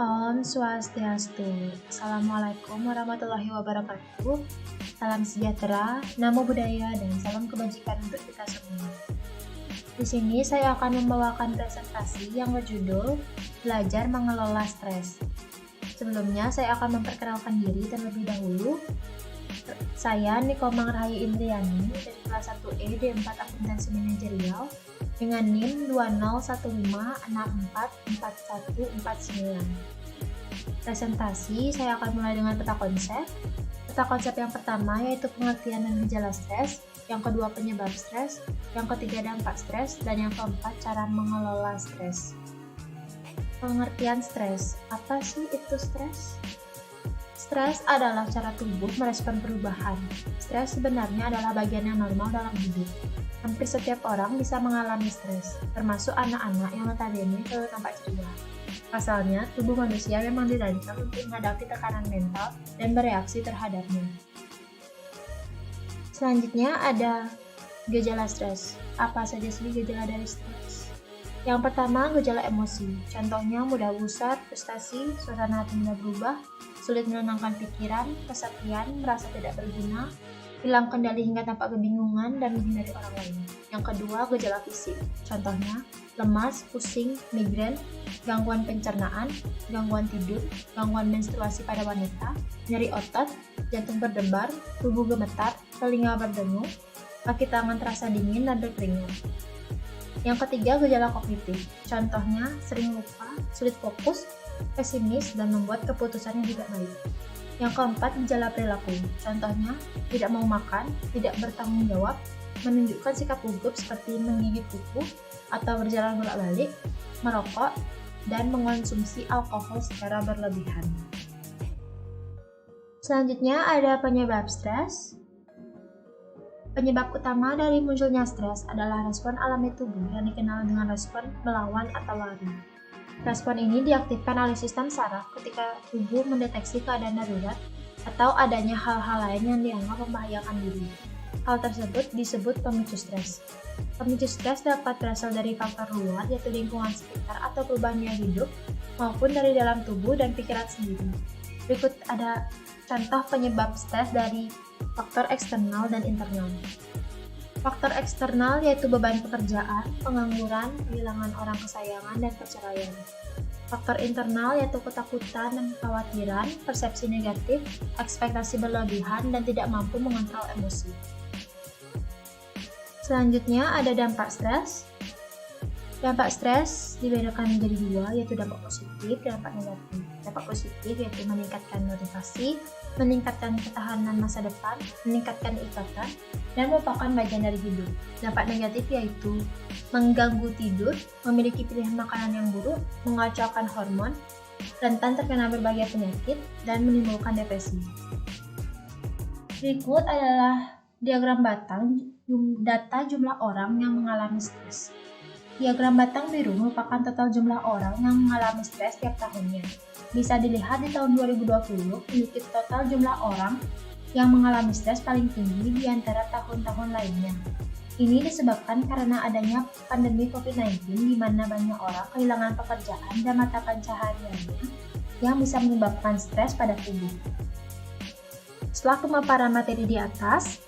Om Swastiastu. Assalamualaikum warahmatullahi wabarakatuh. Salam sejahtera, namo buddhaya, dan salam kebajikan untuk kita semua. Di sini saya akan membawakan presentasi yang berjudul Belajar Mengelola Stres. Sebelumnya saya akan memperkenalkan diri terlebih dahulu. Saya Niko Mangrahayu Indriani dari kelas 1E D4 Akuntansi Manajerial dengan NIM 2015644149. Presentasi saya akan mulai dengan peta konsep. Peta konsep yang pertama yaitu pengertian dan gejala stres, yang kedua penyebab stres, yang ketiga dampak stres, dan yang keempat cara mengelola stres. Pengertian stres. Apa sih itu stres? Stres adalah cara tubuh merespon perubahan. Stres sebenarnya adalah bagian yang normal dalam hidup. Hampir setiap orang bisa mengalami stres, termasuk anak-anak yang notabene selalu tampak ceria. Pasalnya, tubuh manusia memang dirancang untuk menghadapi tekanan mental dan bereaksi terhadapnya. Selanjutnya ada gejala stres. Apa saja sih gejala dari stres? Yang pertama, gejala emosi. Contohnya mudah gusar, frustasi, suasana hati mudah berubah, sulit menenangkan pikiran, kesepian, merasa tidak berguna, hilang kendali hingga tampak kebingungan, dan menghindari orang lain. Yang kedua, gejala fisik. Contohnya, lemas, pusing, migrain, gangguan pencernaan, gangguan tidur, gangguan menstruasi pada wanita, nyeri otot, jantung berdebar, tubuh gemetar, telinga berdengung, kaki tangan terasa dingin dan berkeringat. Yang ketiga, gejala kognitif. Contohnya, sering lupa, sulit fokus, pesimis, dan membuat keputusan yang tidak baik. Yang keempat, gejala perilaku. Contohnya, tidak mau makan, tidak bertanggung jawab, menunjukkan sikap gugup seperti menggigit kuku atau berjalan bolak-balik, merokok, dan mengonsumsi alkohol secara berlebihan. Selanjutnya ada penyebab stres. Penyebab utama dari munculnya stres adalah respon alami tubuh yang dikenal dengan respon melawan atau lari. Respon ini diaktifkan oleh sistem saraf ketika tubuh mendeteksi keadaan darurat atau adanya hal-hal lain yang dianggap membahayakan diri. Hal tersebut disebut pemicu stres. Pemicu stres dapat berasal dari faktor luar, yaitu lingkungan sekitar atau perubahan gaya hidup, maupun dari dalam tubuh dan pikiran sendiri. Berikut ada contoh penyebab stres dari faktor eksternal dan internal. Faktor eksternal yaitu beban pekerjaan, pengangguran, kehilangan orang kesayangan, dan perceraian. Faktor internal yaitu ketakutan dan kekhawatiran, persepsi negatif, ekspektasi berlebihan, dan tidak mampu mengontrol emosi. Selanjutnya ada dampak stres. Dampak stres dibedakan menjadi dua, yaitu dampak positif dan dampak negatif. Dampak positif yaitu meningkatkan motivasi, meningkatkan ketahanan masa depan, meningkatkan ikatan, dan merupakan bagian dari hidup. Dampak negatif yaitu mengganggu tidur, memiliki pilihan makanan yang buruk, mengacaukan hormon, rentan terkena berbagai penyakit, dan menimbulkan depresi. Berikut adalah diagram batang data jumlah orang yang mengalami stres. Diagram batang biru merupakan total jumlah orang yang mengalami stres tiap tahunnya. Bisa dilihat di tahun 2020 memiliki total jumlah orang yang mengalami stres paling tinggi di antara tahun-tahun lainnya. Ini disebabkan karena adanya pandemi COVID-19 di mana banyak orang kehilangan pekerjaan dan mata pencahariannya yang bisa menyebabkan stres pada tubuh. Setelah pemaparan materi di atas,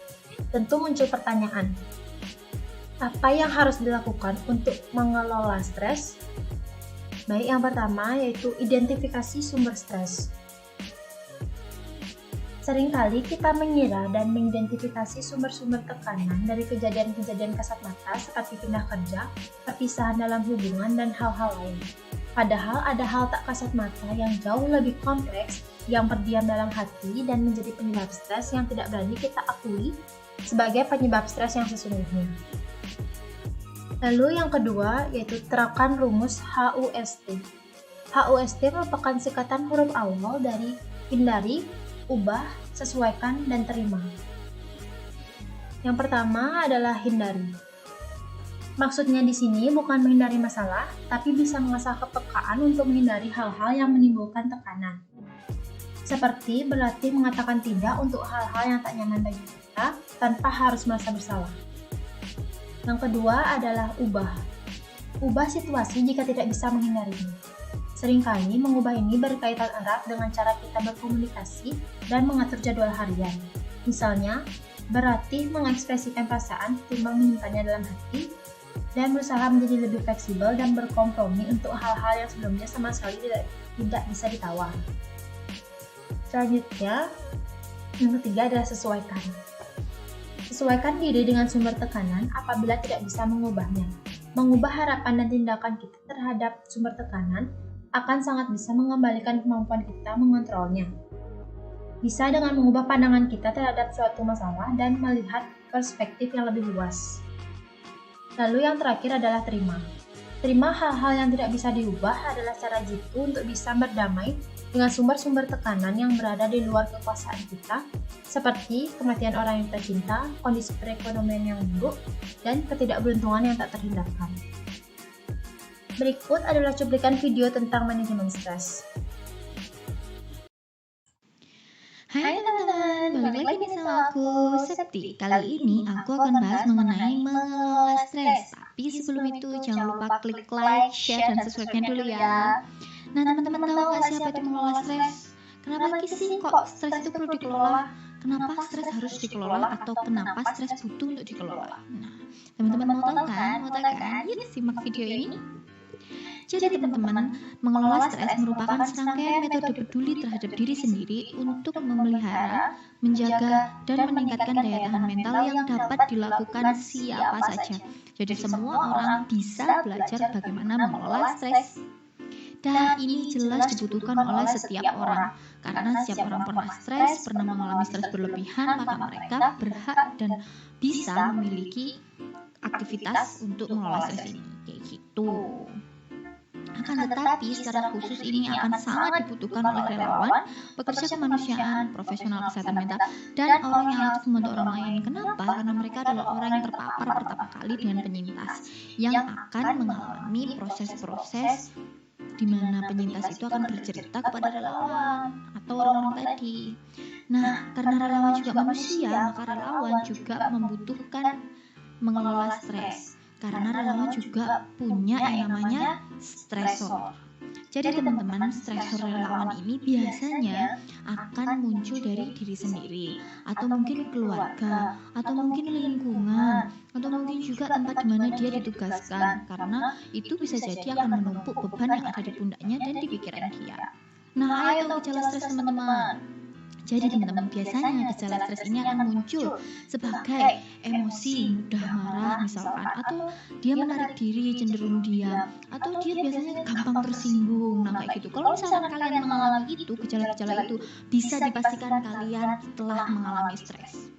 tentu muncul pertanyaan. Apa yang harus dilakukan untuk mengelola stres? Baik, yang pertama yaitu identifikasi sumber stres. Seringkali kita mengira dan mengidentifikasi sumber-sumber tekanan dari kejadian-kejadian kasat mata seperti pindah kerja, perpisahan dalam hubungan, dan hal-hal lain. Padahal ada hal tak kasat mata yang jauh lebih kompleks yang berdiam dalam hati dan menjadi penyebab stres yang tidak berani kita akui sebagai penyebab stres yang sesungguhnya. Lalu yang kedua yaitu terapkan rumus HUST. HUST merupakan singkatan huruf awal dari hindari, ubah, sesuaikan, dan terima. Yang pertama adalah hindari. Maksudnya di sini bukan menghindari masalah, tapi bisa mengasah kepekaan untuk menghindari hal-hal yang menimbulkan tekanan. Seperti berlatih mengatakan tidak untuk hal-hal yang tak nyaman bagi kita tanpa harus merasa bersalah. Yang kedua adalah ubah. Ubah situasi jika tidak bisa menghindarinya. Seringkali mengubah ini berkaitan erat dengan cara kita berkomunikasi dan mengatur jadwal harian. Misalnya, berlatih mengekspresikan perasaan ketimbang menyimpannya dalam hati, dan berusaha menjadi lebih fleksibel dan berkompromi untuk hal-hal yang sebelumnya sama sekali tidak bisa ditawar. Selanjutnya, yang ketiga adalah sesuaikan. Sesuaikan diri dengan sumber tekanan apabila tidak bisa mengubahnya. Mengubah harapan dan tindakan kita terhadap sumber tekanan akan sangat bisa mengembalikan kemampuan kita mengontrolnya. Bisa dengan mengubah pandangan kita terhadap suatu masalah dan melihat perspektif yang lebih luas. Lalu yang terakhir adalah terima. Terima hal-hal yang tidak bisa diubah adalah cara jitu untuk bisa berdamai dengan sumber-sumber tekanan yang berada di luar kekuasaan kita, seperti kematian orang yang kita cinta, kondisi perekonomian yang buruk, dan ketidakberuntungan yang tak terhindarkan. Berikut adalah cuplikan video tentang manajemen stres. Hai teman-teman, balik lagi nih sama aku, Septi. Kali ini aku akan bahas mengenai mengelola stres. Tapi sebelum itu jangan lupa klik like, share, dan subscribe-nya dulu ya. Nah teman-teman tahu nggak siapa itu mengelola stres? Kenapa sih kok stres itu perlu dikelola? Kenapa stres harus dikelola atau kenapa stres butuh untuk dikelola? Nah, teman-teman mau tahu kan? Mau tahu kan? Yuk simak video ini. Jadi teman-teman, mengelola stres merupakan serangkaian metode peduli terhadap diri sendiri untuk memelihara, menjaga, dan meningkatkan daya tahan mental yang dapat dilakukan siapa saja. Jadi semua orang bisa belajar bagaimana mengelola stres. Dan ini jelas dibutuhkan oleh setiap orang, karena setiap orang pernah stres, pernah mengalami stres berlebihan, maka mereka berhak dan bisa memiliki aktivitas untuk mengelola stres ini, kayak gitu. Akan tetapi secara khusus ini akan sangat dibutuhkan oleh relawan, pekerja kemanusiaan, profesional kesehatan mental, dan orang yang aktif membantu orang lain. Kenapa? Karena mereka adalah orang yang terpapar pertama kali dengan penyintas yang akan mengalami proses-proses di mana penyintas itu akan bercerita kepada relawan atau orang-orang tadi. Nah, karena relawan juga manusia, maka relawan juga membutuhkan mengelola stres. Karena relawan juga punya yang namanya stresor. Jadi teman-teman, stresor relawan ini biasanya akan muncul dari diri sendiri, atau mungkin keluarga, atau mungkin lingkungan, atau mungkin juga tempat di mana dia ditugaskan. Karena itu bisa jadi akan menumpuk beban yang ada di pundaknya dan di pikiran dia. Nah, ayo tahu gejala stres teman-teman. Jadi teman-teman, biasanya gejala stres ini akan muncul sebagai emosi, mudah marah misalkan, atau dia menarik diri, cenderung diam, atau dia biasanya gampang tersinggung. Nah kayak gitu. Kalau misalkan kalian mengalami itu, gejala-gejala itu bisa dipastikan kalian telah mengalami stres.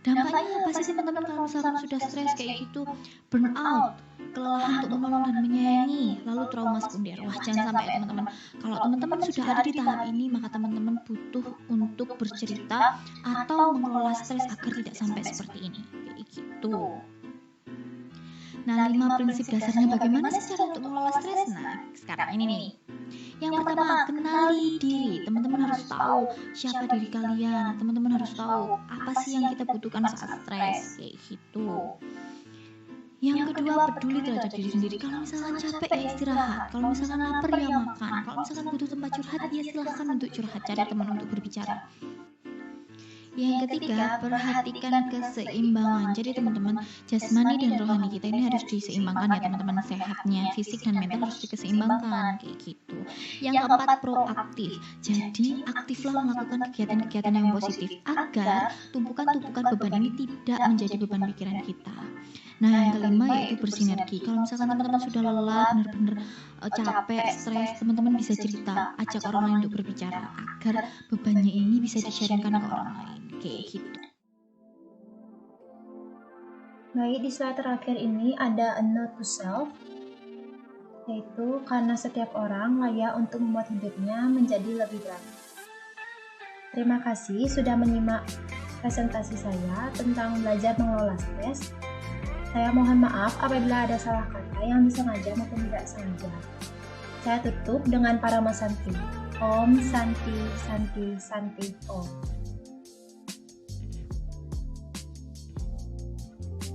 Dampaknya apa sih teman-teman kalau misalkan sudah stres kayak gitu? Burnout, kelelahan untuk menolong dan menyayangi, lalu trauma sekunder. Wah, jangan sampai teman-teman. Kalau teman-teman sudah ada di tahap ini, maka teman-teman butuh untuk bercerita atau mengelola stres agar tidak sampai seperti ini. Kayak gitu. Nah, 5 prinsip dasarnya bagaimana sih cara untuk mengelola stres? Nah, sekarang ini nih. Yang pertama, kenali diri. Teman-teman harus tahu siapa diri kalian. Teman-teman harus tahu apa sih yang kita butuhkan saat stres, kayak gitu. Yang kedua, peduli terhadap diri sendiri. Kalau misalkan capek ya istirahat. Kalau misalkan lapar ya makan. Kalau misalkan butuh tempat curhat ya silahkan untuk curhat. Cari teman untuk berbicara. Yang ketiga, perhatikan keseimbangan. Jadi teman-teman, jasmani dan rohani kita ini harus diseimbangkan ya teman-teman. Sehatnya, fisik dan mental harus diseimbangkan kayak gitu. Yang keempat, proaktif. Jadi aktiflah melakukan kegiatan-kegiatan yang positif agar tumpukan-tumpukan beban ini tidak menjadi beban pikiran kita. Nah, yang kelima yaitu bersinergi. Kalau misalkan teman-teman sudah lelah, benar-benar capek, stres, teman-teman bisa cerita, ajak orang lain untuk berbicara agar bebannya ini bisa di-sharingkan ke orang lain. Kayak gitu. Baik, di slide terakhir ini ada a note to self, yaitu karena setiap orang layak untuk membuat hidupnya menjadi lebih baik. Terima kasih sudah menyimak presentasi saya tentang belajar mengelola stres. Saya mohon maaf apabila ada salah kata yang disengaja maupun tidak sengaja. Saya tutup dengan Parama Santi. Om Santi Santi Santi Om.